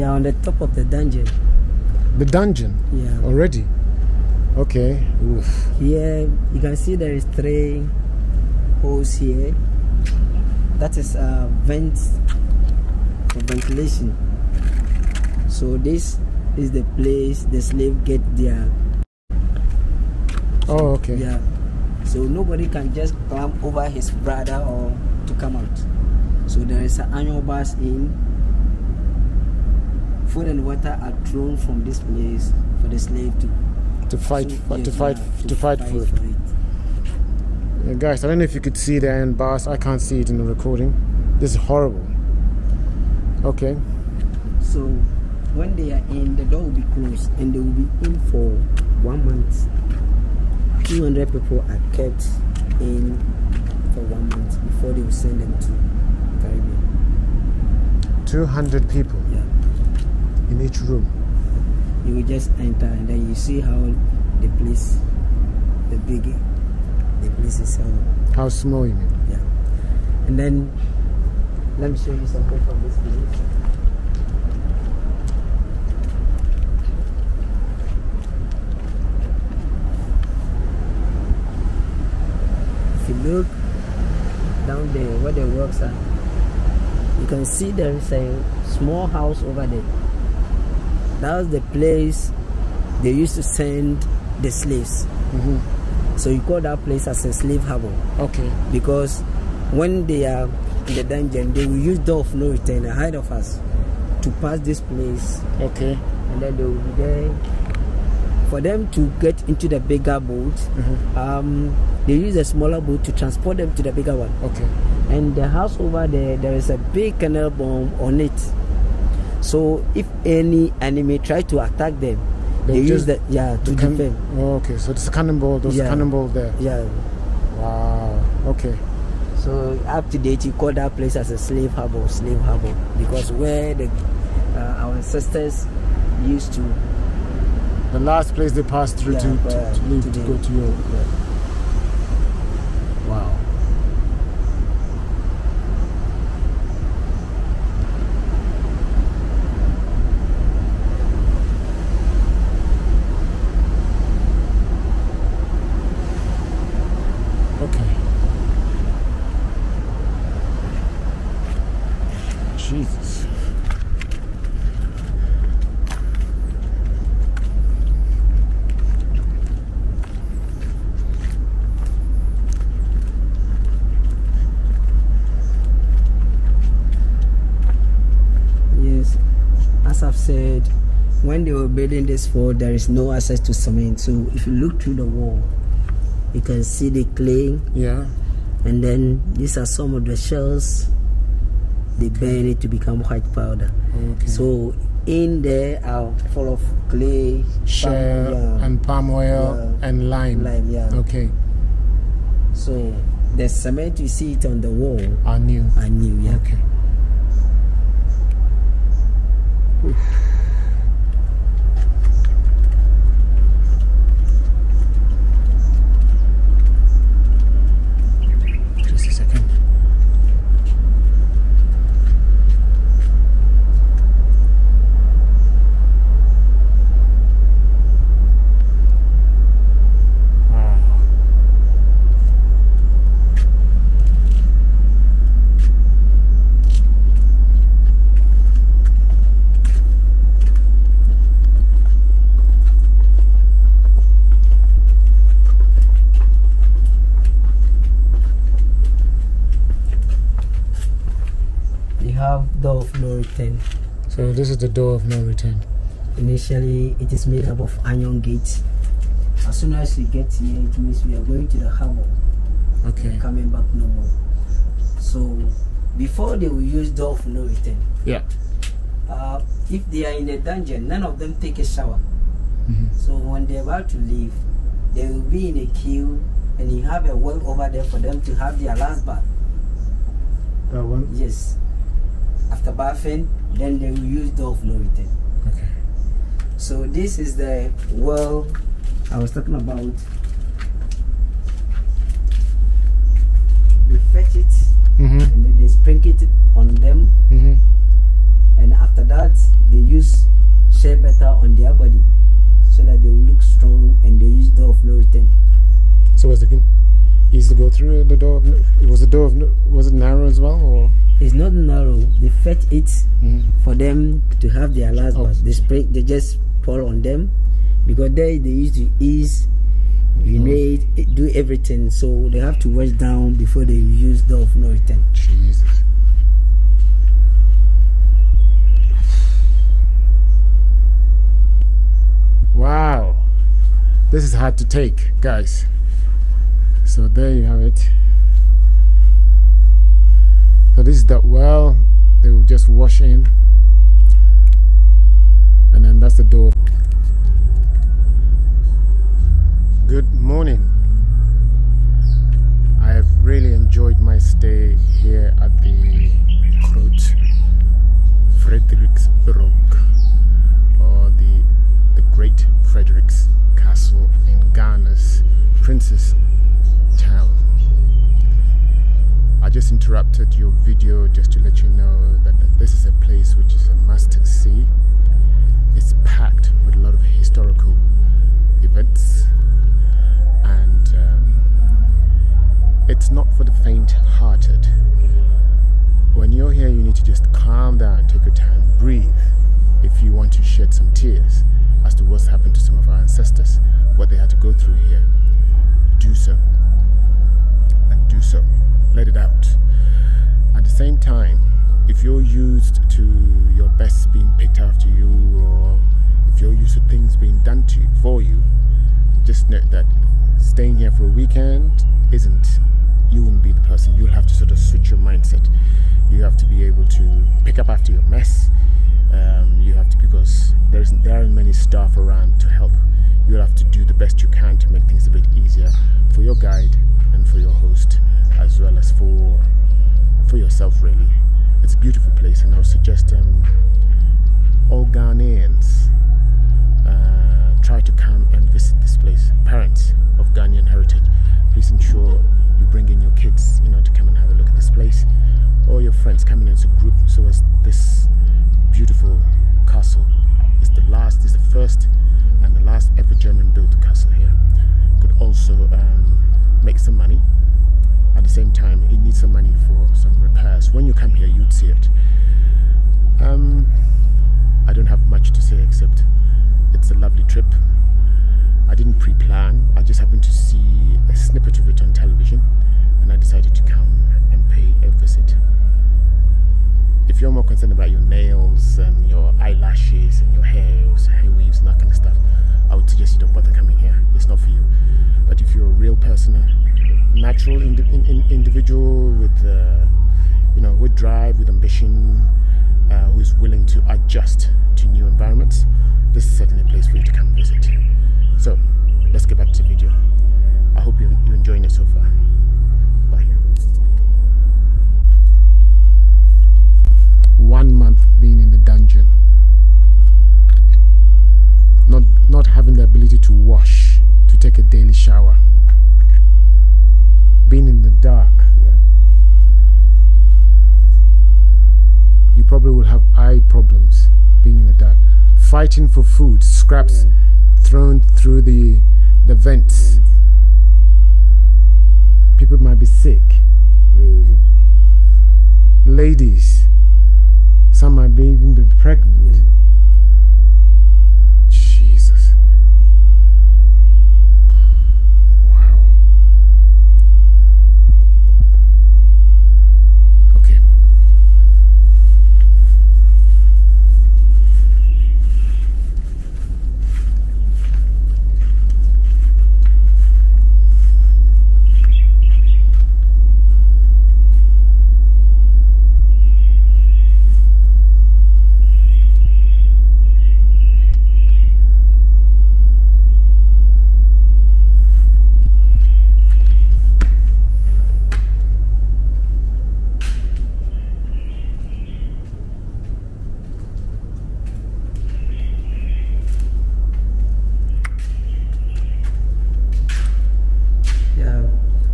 We are on the top of the dungeon. The dungeon? Yeah. Already? Okay. Oof. Here, you can see there is 3 holes here. That is vents for ventilation. So this is the place the slave get their... Oh, okay. Yeah. So nobody can just climb over his brother or to come out. So there is an annual bus in. Food and water are thrown from this place for the slave to fight for it. Yeah, guys, I don't know if you could see the iron bars. I can't see it in the recording. This is horrible. Okay. So when they are in, the door will be closed and they will be in for 1 month. 200 people are kept in for 1 month before they will send them to Caribbean. 200 people? Yeah. In each room? You will just enter and then you see how the place, the place is how small you mean? Yeah. And then let me show you something from this place. If you look down there where the works are, you can see there is a small house over there. That was the place they used to send the slaves. So you call that place as a slave harbor. Okay. Because when they are in the dungeon, they will use door of no return ahead of us to pass this place. Okay. And then they will be there. For them to get into the bigger boat, they use a smaller boat to transport them to the bigger one. Okay. And the house over there, there is a big canal bomb on it. So if any enemy try to attack them, they use that to defend. Oh, okay, so it's a cannonball. There's a cannonball there. Yeah. Wow. Okay. So up to date, you call that place as a slave harbor, because where the our ancestors used to. The last place they passed through to go to Europe. Yeah. Wow. Jesus. Yes, as I've said, when they were building this fort, there is no access to cement. So if you look through the wall, you can see the clay. Yeah. And then these are some of the shells. They burn it to become white powder. Okay. So in there are full of clay, shell, and palm oil, and lime. Okay. So the cement you see it on the wall are new. Okay. Oof. Just a second. Door of no return. So this is the door of no return. Initially, it is made up of iron gates. As soon as we get here, it means we are going to the harbor. Okay. Coming back no more. So before they will use door of no return. Yeah. If they are in a dungeon, none of them take a shower. So when they're about to leave, they will be in a queue, and you have a well over there for them to have their last bath. That one? Yes. After bathing, then they will use door of no return. Okay. So this is the well I was talking about. They fetch it, and then they sprinkle it on them. And after that, they use share better on their body, so that they will look strong, and they use door of no return. So was the king easy to go through the door? Was it narrow as well, or? It's not narrow. They fetch it for them to have their last bath. They just pour on them, because they used to ease, urinate, do everything. So they have to wash down before they use door of no return. Jesus. Wow, this is hard to take, guys. So there you have it. So this is the well. They will just wash in, and then that's the door. Good morning. I have really enjoyed my stay here at the Groß Fredrichsborg, or the Great Frederick's Castle in Ghana's Princess Town. I just interrupted your video just to let you know that this is a place which is a must-see. It's packed with a lot of historical events, and it's not for the faint-hearted. When you're here, you need to just calm down, take your time, breathe. If you want to shed some tears as to what's happened to some of our ancestors, what they had to go through here, do so. And do so. Let it out. At the same time, if you're used to your best being picked after you, or if you're used to things being done to you, for you, just note that staying here for a weekend you wouldn't be the person. You'll have to sort of switch your mindset. You have to be able to pick up after your mess. You have to, because there aren't many staff around to help. You'll have to do the best you can to make things a bit easier for your guide and for your host, as well as for yourself, really. It's a beautiful place, and I would suggest all Ghanaians try to come and visit this place. Parents of Ghanaian heritage, please ensure you bring in your kids, to come and have a look at this place, or your friends coming in as a group, so as this beautiful castle is the first and the last ever German-built castle here. Could also make some money. At the same time, it needs some money for some repairs. When you come here, you'd see it. I don't have much to say except it's a lovely trip. I didn't pre-plan. I just happened to see a snippet of it on television, and I decided to come and pay a visit. If you're more concerned about your nails and your eyelashes and your hair weaves and that kind of stuff, I would suggest you don't bother coming here. It's not for you. But if you're a real person, a natural individual with, with drive, with ambition, who is willing to adjust to new environments, this is certainly a place for you to come visit. So, let's get back to the video. I hope you're enjoying it so far. Bye. 1 month being in the dungeon, not having the ability to wash, to take a daily shower, being in the dark. You probably will have eye problems being in the dark, fighting for food, scraps thrown through the vents. People might be sick. Ladies, some might even be pregnant. Jesus. Wow. Okay.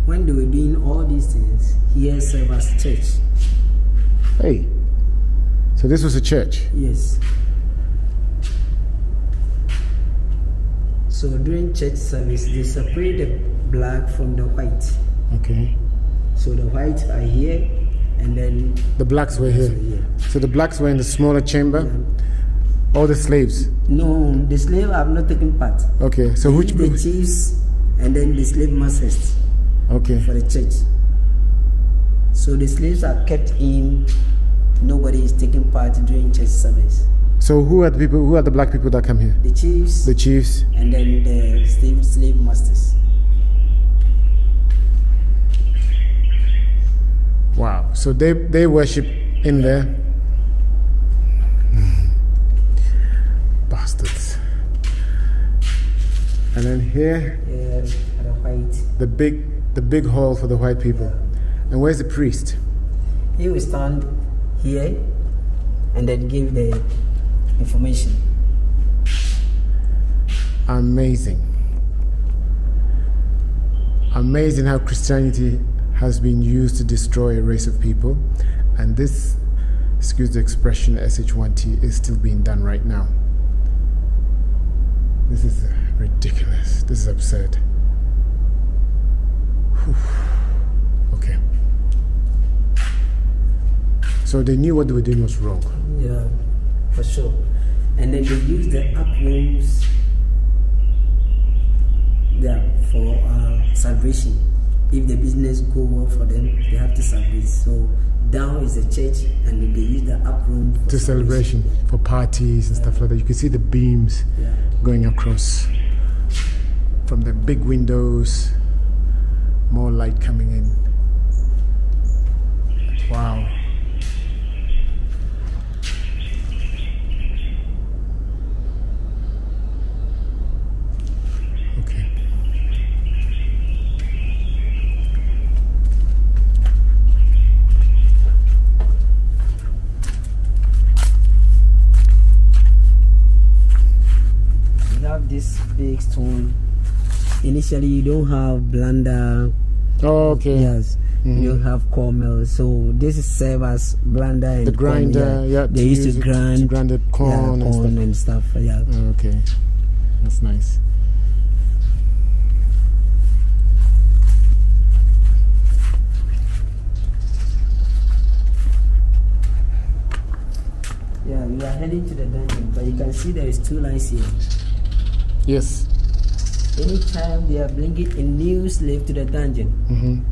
When they were doing all these things, here served as church. Hey, so this was a church? Yes. So during church service, they separate the black from the white. Okay. So the whites are here, and then the blacks were here. So the blacks were in the smaller chamber. Yeah. All the slaves. No, the slaves have not taken part. Okay, so which the chiefs and then the slave masters. Okay. For the church. So the slaves are kept in. Nobody is taking part during church service. So who are the people? Who are the black people that come here? The chiefs. The chiefs. And then the slave masters. Wow. So they worship in there. Bastards. And then here. Yeah, the white. The big hall for the white people. Yeah. And where's the priest? He will stand here and then give the information. Amazing. Amazing how Christianity has been used to destroy a race of people, and this, excuse the expression, SH1T, is still being done right now. This is ridiculous. This is absurd. Whew. Okay. So they knew what they were doing was wrong. Yeah, for sure. And then they use the up rooms for salvation. If the business go well for them, they have to salvate. So down is the church, and they use the up room for celebration, for parties and stuff like that. You can see the beams going across from the big windows, more light coming in. Wow. This big stone. Initially, you don't have blender. Oh, okay. Yes. You don't have cornmeal. So this is serve as blender and the grinder. Corn, yeah. They used to grind the corn, and stuff. Yeah. Okay, that's nice. Yeah, we are heading to the dungeon, but you can see there is 2 lines here. Yes. Anytime they are bringing a new slave to the dungeon,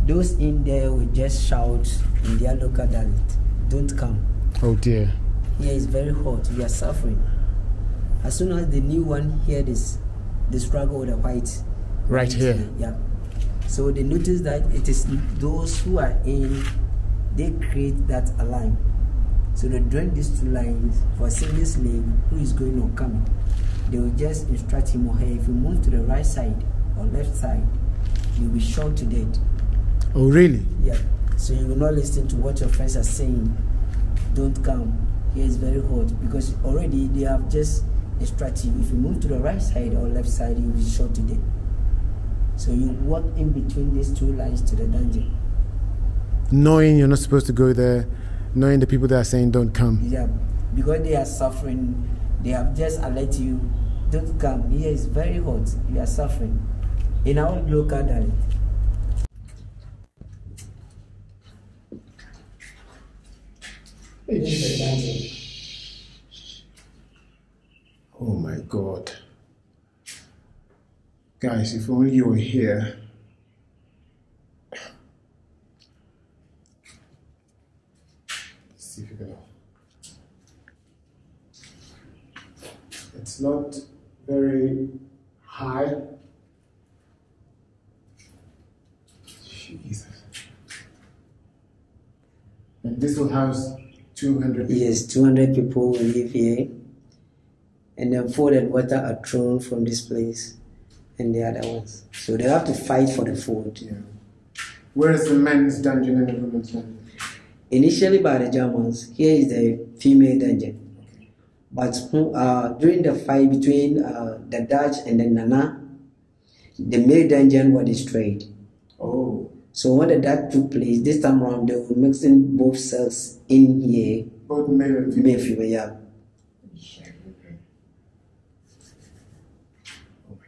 those in there will just shout in their local dialect, "Don't come." Oh dear. Here is very hot. We are suffering. As soon as the new one hear this, the struggle with the white. Right here. Yeah. So they notice that it is those who are in, they create that alarm. So they join these 2 lines for a single slave who is going or coming. They will just instruct him or her, if you move to the right side or left side, you'll be shot to death. Oh, really? Yeah. So you will not listen to what your friends are saying. Don't come. Here is very hot, because already they have just instructed you. If you move to the right side or left side, you'll be shot to death. So you walk in between these 2 lines to the dungeon. Knowing you're not supposed to go there, knowing the people that are saying don't come. Yeah, because they are suffering. They have just alerted you, don't come. Here is very hot. You are suffering. In our local dialect. Oh my God. Guys, if only you were here. Let's see if you can. It's not very high. Jesus. And this will house 200 people. Yes, 200 people will live here. And then food and water are thrown from this place and the other ones. So they have to fight for the food. Yeah. Where is the men's dungeon and the women's dungeon? Initially by the Germans, here is the female dungeon. But during the fight between the Dutch and the Nana, the male dungeon was destroyed. Oh. So when the Dutch took place, this time around they were mixing both cells in here. Both male and female? Male, female, yeah. Oh my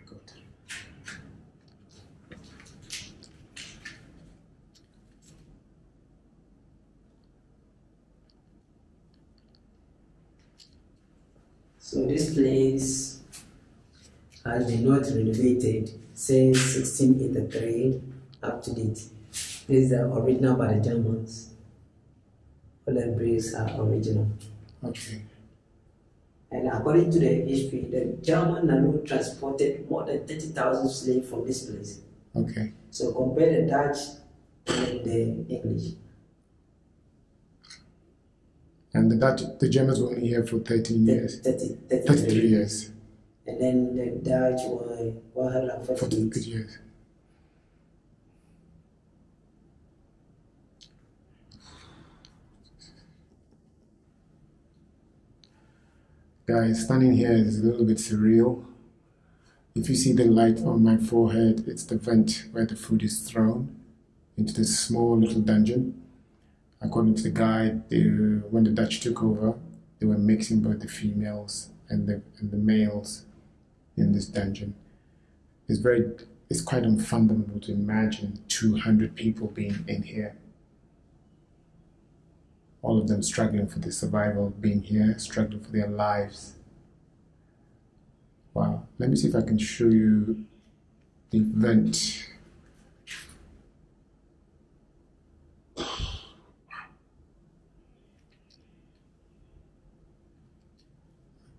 So this place has been not renovated since 1683 up to date. This is the original by the Germans. All the bricks are original. Okay. And according to the history, the German alone transported more than 30,000 slaves from this place. Okay. So compare the Dutch and the English. And the Germans were only here for 13 years. 33 years. And then the Dutch were 148 years. Guys, standing here is a little bit surreal. If you see the light on my forehead, it's the vent where the food is thrown into this small little dungeon. According to the guide, when the Dutch took over, they were mixing both the females and the males in this dungeon. It's quite unfathomable to imagine 200 people being in here. All of them struggling for their survival, being here, struggling for their lives. Wow. Let me see if I can show you the vent. Let's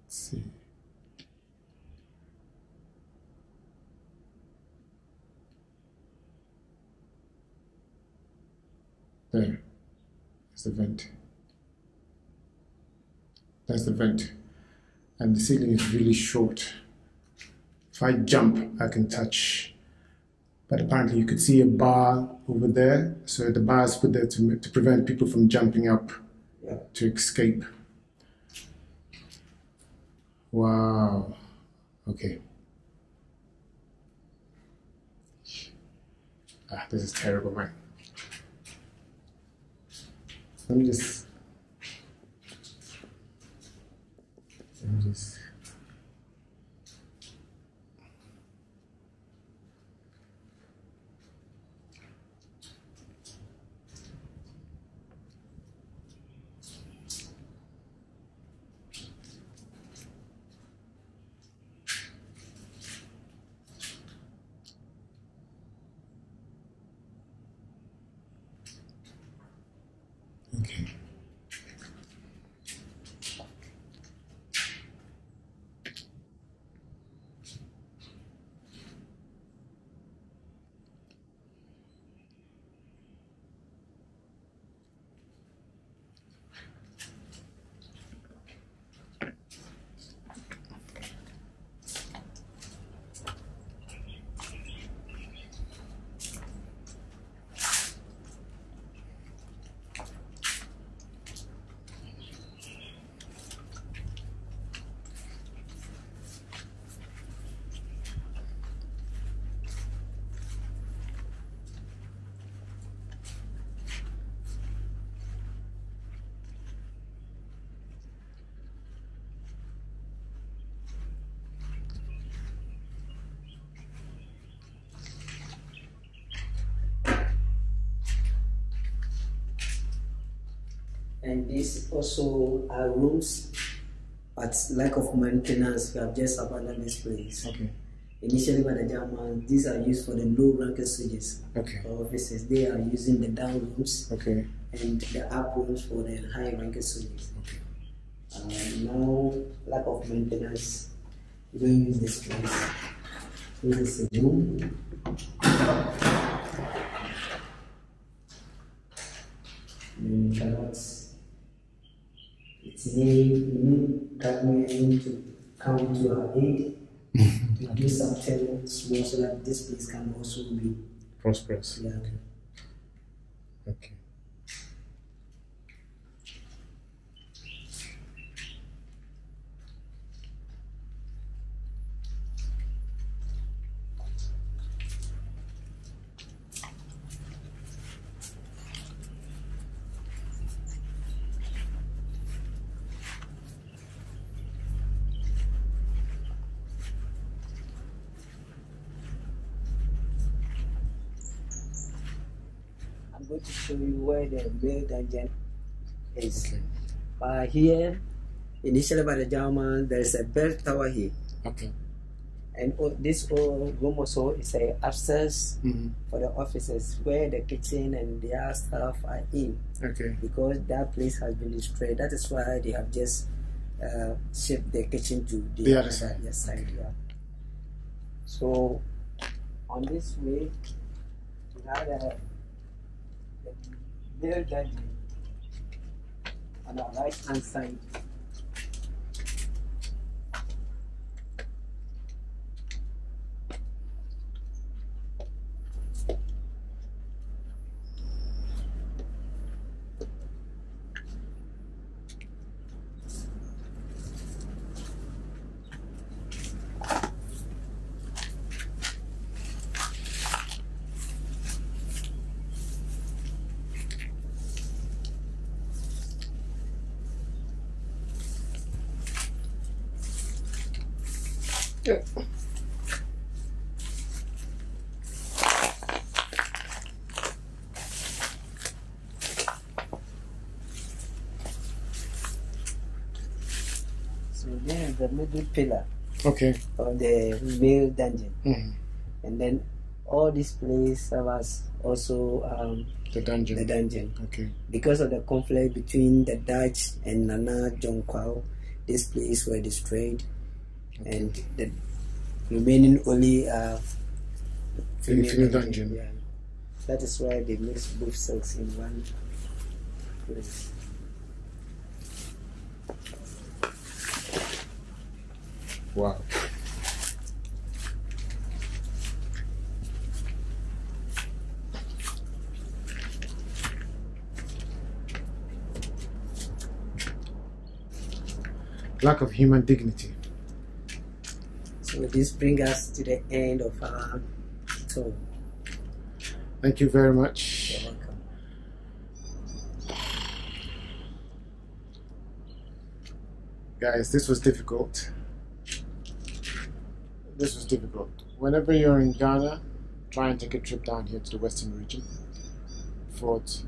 see. There. That's the vent. That's the vent. And the ceiling is really short. If I jump, I can touch. But apparently you could see a bar over there. So the bar is put there to prevent people from jumping up to escape. Wow. Okay. This is terrible, man. Let me just okay. And these also are rooms, but lack of maintenance, we have just abandoned this place. Okay. Initially by the Germans, these are used for the low-ranking soldiers. Okay. Or officers. They are using the down rooms. Okay. And the up rooms for the high-ranking soldiers. Okay. Now, lack of maintenance, we don't use this place. This is a room. You cannot. It's need government to come to our aid to do something small so that this place can also be prosperous. Yeah. Okay. Okay. I'm going to show you where the real dungeon is. Okay. Here initially by the German. There is a bell tower here. Okay. And this room also is a upstairs for the offices where the kitchen and their staff are in. Okay. Because that place has been destroyed. That is why they have just shift the kitchen to the other side. Yes, side. Yeah. So on this way, we have the male dungeon on the right hand side. Yeah. So there is the middle pillar Okay. of the male dungeon. And then all this place was also The dungeon. the dungeon. Okay. Because of the conflict between the Dutch and Nana Jonkwao, this place were destroyed. Okay. And the remaining only female dungeon. Yeah. That is why they mix both cells in one place. Wow. Lack of human dignity. So this brings us to the end of our tour. Thank you very much. You're welcome. Guys, this was difficult. This was difficult. Whenever you're in Ghana, try and take a trip down here to the western region. Fort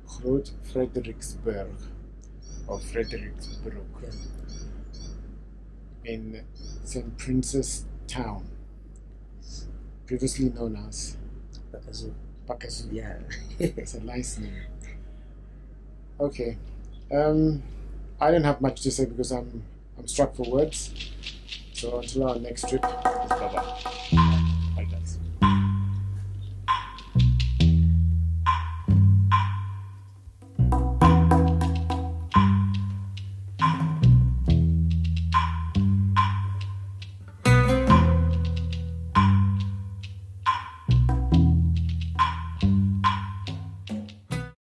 Groß Fredrichsborg or Fredericksburg in St. Princess Town, previously known as Baptise. Yeah. It's a nice name. Okay. I don't have much to say because I'm struck for words. So until our next trip, bye bye.